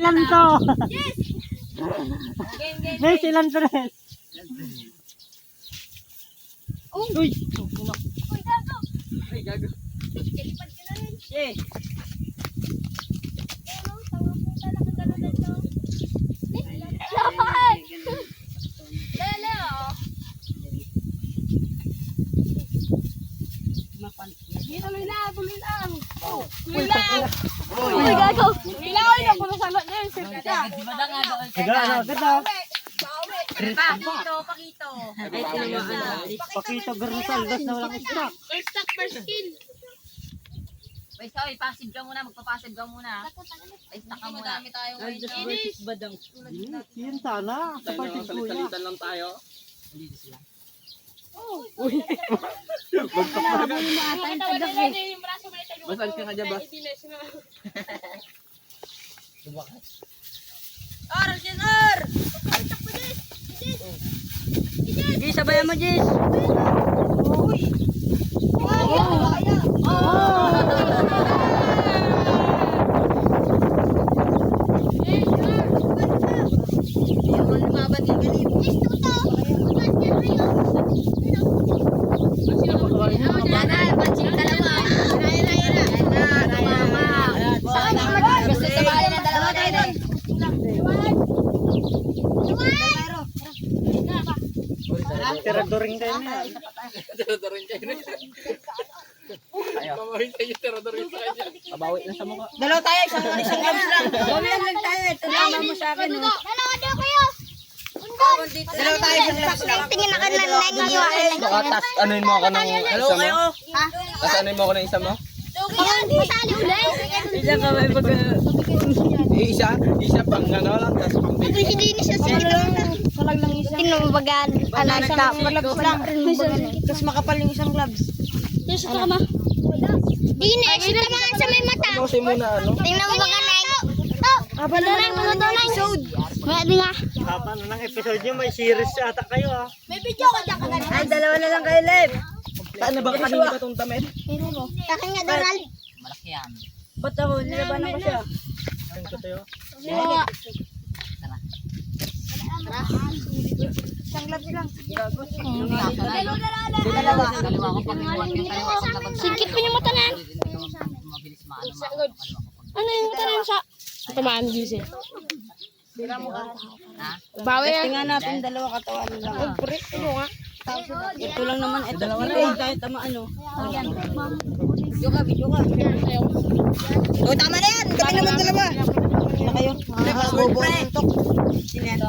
lang to. Yes! Game. May silang tres. Oh! Uy! Uy, gago! Ay, gago. Kalipad ka na rin. Eh, Ano? Tama po talaga talaga to. Lahat! Lele, oh. Tuloy lang. Tuloy lang. Uy, gago. Tuloy lang. Ay, naku, nasala na yun. Higa, ano, agad ah. Pakito. Pakito Garnisaldas na walang stock. First stock, first kill. Wait, sorry, passive ka muna, magpa-passive ka muna. Ay, stock ka muna. Madami tayo ngayon. versus badang. Yun sana. Sa party kuya. Salitan lang tayo. Basal ka nga dyan, Bas. Arjun! Sige, sabayan mo, Jess. Tiradoring kayo na yan. Tiradorin kayo na. Mamahin sa iyo, tiradorin sa kanya. Pabawi na sa mukha. Dalaw tayo, isang gloves lang. Bumihan lang tayo, ito naman mo sa akin. Nanood kayo! Dalaw tayo, isang gloves lang. Tingin na ka na naniniwala. Baka tas anuin mo ako ng Hello isa mo? kayo. Tas anuin mo ako ng isa mo? Ayun, masali ulit. Isa ka may pag... Isa pang ano lang, tas pang Ito hindi na siya sila. Salag lang isa. Tinubagan. Ano, isang gloves lang. Tapos makapal yung isang gloves. Yes, ito ka ma. Dinis, ito mga sa may mata. kasi muna ano? Tingnan mo ba ka na Abala na yung mga episode. Pwede nga. Paano ng episode nyo? May series ata kayo ah. May video ka dyan ka ganun. Ay, dalawa na lang kayo live. Saan na ba kanina ba itong tamid? Akin nga, Donald. Malaki yan. Ba't ako, nilabanan ko siya. Ayun ko tayo. Isang gloves lang. Dalawa ko pag Singkit pa yung mata na yan. Ano yung mata na yun sa... Tamaan busy. Bawi yan. Tingnan natin dalawa katawan lang. Oh, pre, ano nga? Ito lang naman. Ito dalawa na lang. Kahit tamaan o. Video ka. O, tama na yan. Kami naman dalawa. Na kayo. Bobo ang tok. Sino yan?